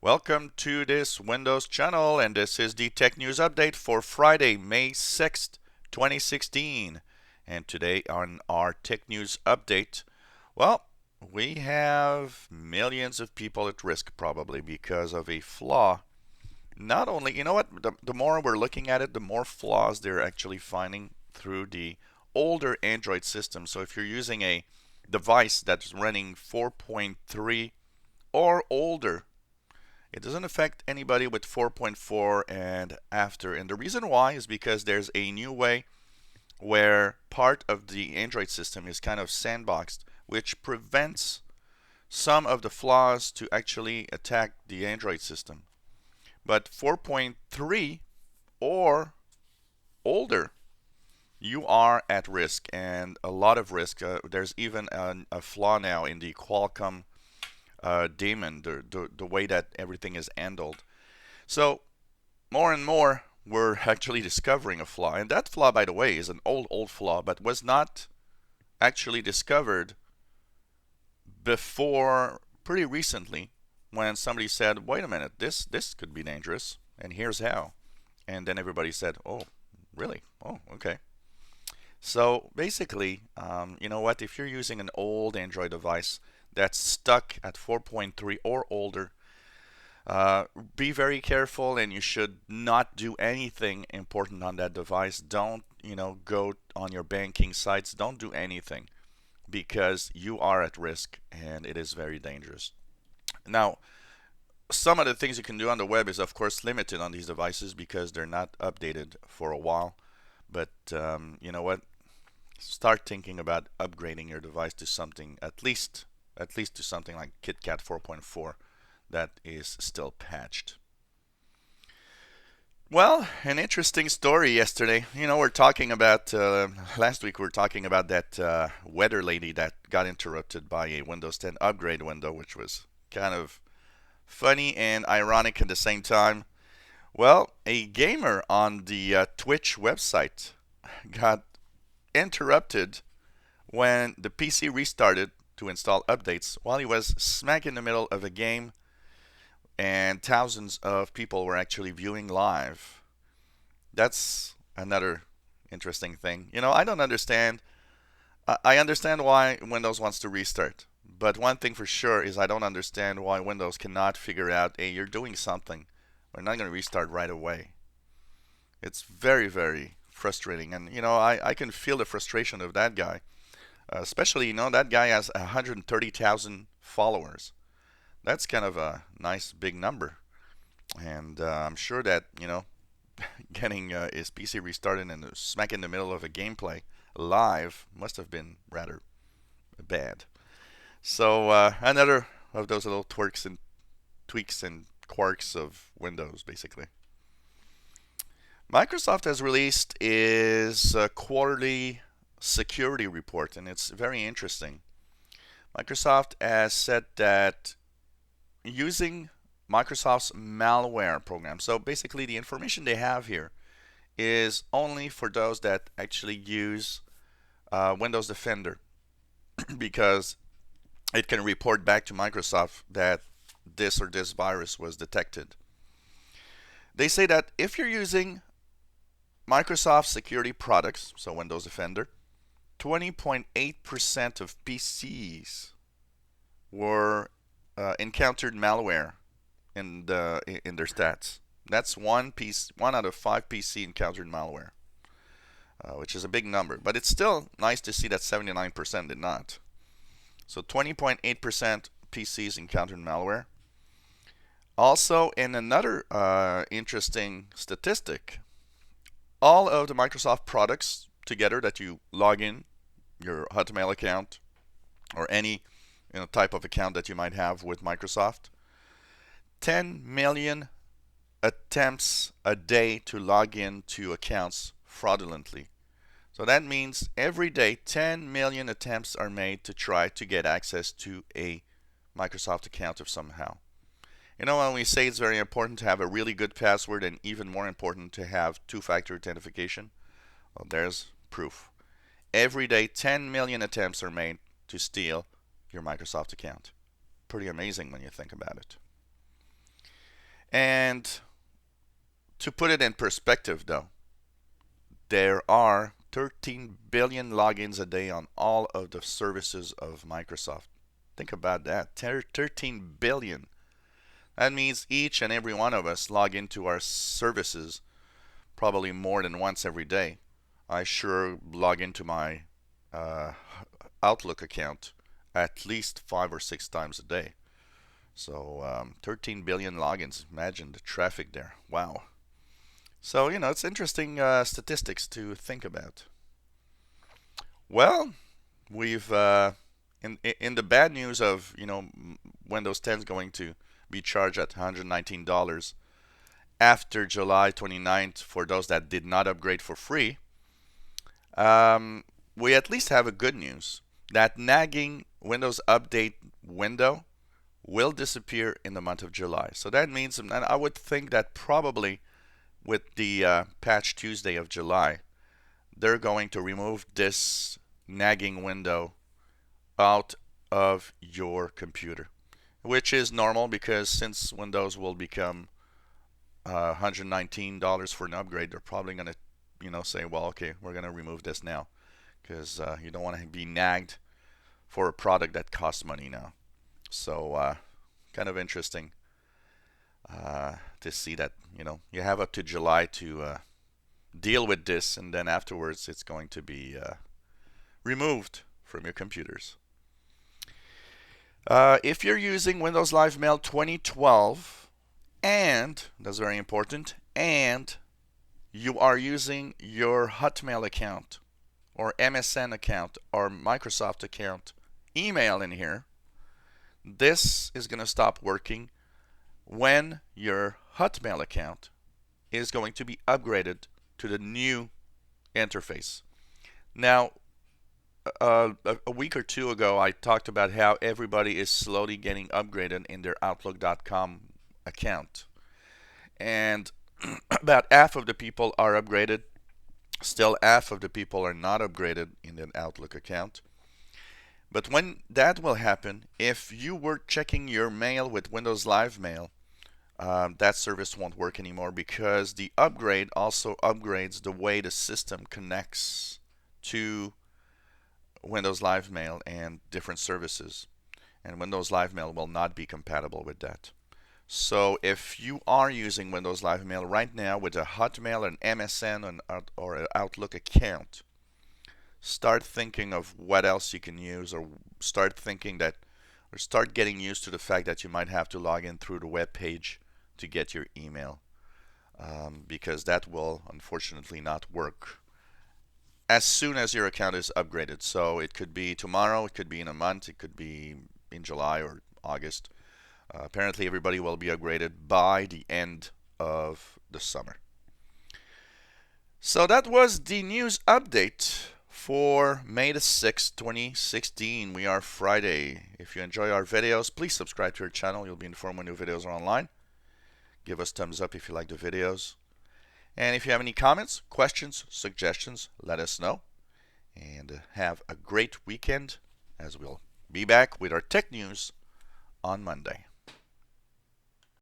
Welcome to this Windows channel, and this is the Tech News Update for Friday, May 6th, 2016. And today on our Tech News Update, well, we have millions of people at risk probably because of a flaw. Not only, you know what, the more we're looking at it, the more flaws they're actually finding through the older Android system. So if you're using a device that's running 4.3 or older, it doesn't affect anybody with 4.4 and after. And the reason why is because there's a new way where part of the Android system is kind of sandboxed, which prevents some of the flaws to actually attack the Android system. But 4.3 or older, you are at risk, and a lot of risk. There's even a flaw now in the Qualcomm daemon, the way that everything is handled. So more and more, we're actually discovering a flaw. And that flaw, by the way, is an old flaw, but was not actually discovered before pretty recently when somebody said, wait a minute, this could be dangerous, and here's how. And then everybody said, oh, really? Oh, okay. So basically, you know what? If you're using an old Android device that's stuck at 4.3 or older, be very careful, and you should not do anything important on that device. Don't, go on your banking sites. Don't do anything because you are at risk and it is very dangerous. Now, some of the things you can do on the web is, of course, limited on these devices because they're not updated for a while. But you know what? Start thinking about upgrading your device to something at least to something like KitKat 4.4 that is still patched. Well, an interesting story yesterday. We're talking about last week. We were talking about that weather lady that got interrupted by a Windows 10 upgrade window, which was kind of funny and ironic at the same time. Well, a gamer on the Twitch website got interrupted when the PC restarted to install updates while he was smack in the middle of a game and thousands of people were actually viewing live. That's another interesting thing. I don't understand. I understand why Windows wants to restart, but one thing for sure is I don't understand why Windows cannot figure out, hey, you're doing something. We're not going to restart right away. It's very, very frustrating. And, I can feel the frustration of that guy. Especially, that guy has 130,000 followers. That's kind of a nice big number. And I'm sure that, getting his PC restarted and smack in the middle of a gameplay live must have been rather bad. So another of those little twerks and tweaks and quirks of Windows, basically. Microsoft has released its quarterly security report, and it's very interesting. Microsoft has said that using Microsoft's malware program, so basically the information they have here is only for those that actually use Windows Defender because it can report back to Microsoft that this or this virus was detected. They say that if you're using Microsoft security products, so Windows Defender, 20.8% of PCs were encountered malware in their stats. That's one out of 5 PC encountered malware, which is a big number. But it's still nice to see that 79% did not. So 20.8% PCs encountered malware. Also, in another interesting statistic, all of the Microsoft products together that you log in, your Hotmail account, or any type of account that you might have with Microsoft, 10 million attempts a day to log in to accounts fraudulently. So that means every day 10 million attempts are made to try to get access to a Microsoft account of somehow. When we say it's very important to have a really good password and even more important to have two-factor authentication, well, there's proof. Every day 10 million attempts are made to steal your Microsoft account. Pretty amazing when you think about it. And to put it in perspective, though, there are 13 billion logins a day on all of the services of Microsoft. Think about that. 13 billion. That means each and every one of us log into our services probably more than once every day. I sure log into my uh, Outlook account at least 5 or 6 times a day. So 13 billion logins. Imagine the traffic there. Wow. So, it's interesting statistics to think about. Well, we've in the bad news of Windows 10 is going to be charged at $119 after July 29th for those that did not upgrade for free. We at least have a good news that nagging Windows Update window will disappear in the month of July. So that means, and I would think that probably with the Patch Tuesday of July, they're going to remove this nagging window out of your computer, which is normal because since Windows will become $119 for an upgrade, they're probably going to say, well, okay, we're going to remove this now because you don't want to be nagged for a product that costs money now. So kind of interesting to see that you have up to July to deal with this, and then afterwards it's going to be removed from your computers. If you're using Windows Live Mail 2012, and that's very important, and you are using your Hotmail account or MSN account or Microsoft account email in here, this is going to stop working when your Hotmail account is going to be upgraded to the new interface. Now, a week or two ago, I talked about how everybody is slowly getting upgraded in their Outlook.com account. And about half of the people are upgraded. Still, half of the people are not upgraded in the Outlook account. But when that will happen, if you were checking your mail with Windows Live Mail, that service won't work anymore because the upgrade also upgrades the way the system connects to Windows Live Mail and different services. And Windows Live Mail will not be compatible with that. So if you are using Windows Live Mail right now with a Hotmail, an MSN, or an Outlook account, start thinking of what else you can use, or start getting used to the fact that you might have to log in through the web page to get your email, because that will unfortunately not work as soon as your account is upgraded. So it could be tomorrow, it could be in a month, it could be in July or August. Apparently everybody will be upgraded by the end of the summer. So that was the news update for May the 6th, 2016. We are Friday. If you enjoy our videos, please subscribe to our channel. You'll be informed when new videos are online. Give us thumbs up if you like the videos. And if you have any comments, questions, suggestions, let us know. And have a great weekend, as we'll be back with our tech news on Monday.